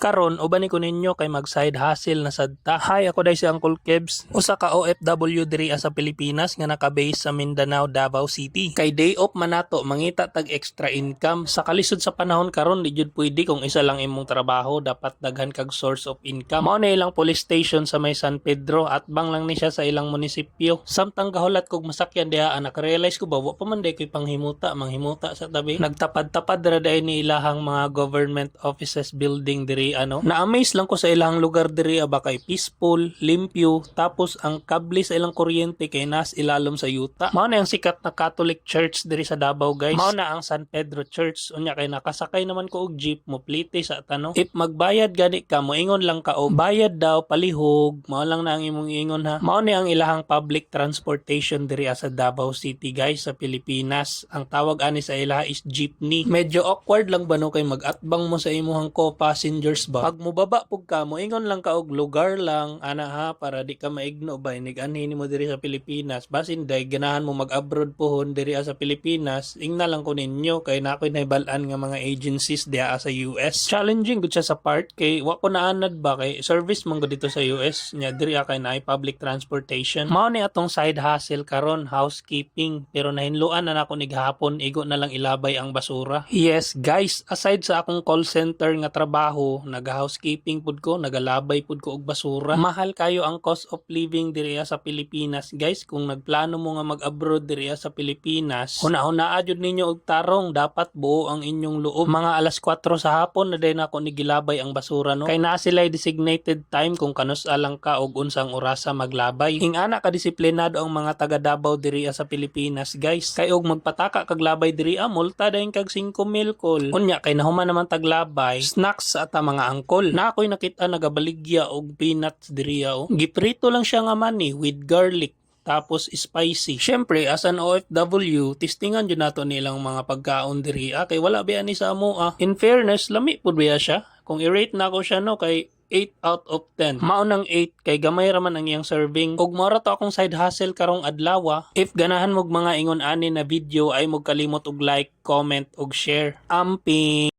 Karon uban ko ninyo kay mag side hustle na sadta. Hi, ako dai si Uncle Kebs, usa ka OFW diri sa Pilipinas nga naka-base sa Mindanao, Davao City. Kay day off man nato mangita tag extra income. Sa kalisod sa panahon karon di jud pwede kung isa lang imong trabaho, dapat daghan kag source of income. Mao na ilang police station sa may San Pedro at bang lang ni siya sa ilang munisipyo. Samtang gahulat kog masakyan diha, realize ko ba wa pa man day koy manghimuta sa tabi. Nagtapad-tapad ra day ni ilahang mga government offices building diri na-amaze lang ko sa ilang lugar diri ba kay peaceful, limpyo, tapos ang kable sa ilang kuryente kay nas ilalom sa yuta. Mao na ang sikat na Catholic Church diri sa Davao, guys. Mao na ang San Pedro Church. Unya kay nakasakay naman ko og jeep mo plite sa tanong. If magbayad gani ka mo ingon lang ka og bayad daw palihog, mao lang na ang imong ingon ha. Mao ni ang ilahang public transportation diri sa Davao City, guys, sa Pilipinas. Ang tawag ani sa ilaha is jeepney. Medyo awkward lang ba no kay mag-atbang mo sa imong co-passengers ba? Pag mubaba pug ka mo ingon lang ka og lugar lang ana ha, para di ka maigno ba inig-anhi nimo diri sa Pilipinas. Basin day ganahan mo mag-abroad pohon diri sa Pilipinas, ingna lang ko ninyo kay nakoy nahibal-an nga mga agencies diha sa US. Challenging gud siya sa part kay wa ko naanad ba kay service man gud dito sa US nya diri kay naay public transportation. Mao ni atong side hustle karon, housekeeping, pero nahinluan na nako nig hapon igo na lang ilabay ang basura. Yes guys, aside sa akong call center nga trabaho, naga-housekeeping pud ko, nagalabay pud ko og basura. Mahal kayo ang cost of living diri sa Pilipinas, guys. Kung nagplano mo nga mag-abroad diri sa Pilipinas, huna-hunaa jud ninyo og tarong, dapat buo ang inyong loob. Mga alas 4 sa hapon na day nako nigilabay ang basura no. Kay naa sila designated time kung kanus-a lang ka og unsang orasa maglabay. Ingana ka disiplinado ang mga taga Davao diri sa Pilipinas, guys. Kay og magpataka kag labay diri multa dayon kag 5,000 kol. Unya kay nahuman naman taglabay, snacks sa ata mga angkol. Na ako'y nakita nagabaligya og peanuts diri giprito lang siya nga mani with garlic tapos spicy. Syempre as an OFW, testingan jud nato nilang mga pagkaon diri kay wala ba ani sa amo In fairness, lami pud ba siya? Kung i-rate na ako siya no kay 8 out of 10. Mao nang 8 kay gamay raman ang iyang serving. Ug mao ra to akong side hustle karong adlaw. If ganahan mo mga ingon ani na video ay mo kalimot og like, comment ug share. Amping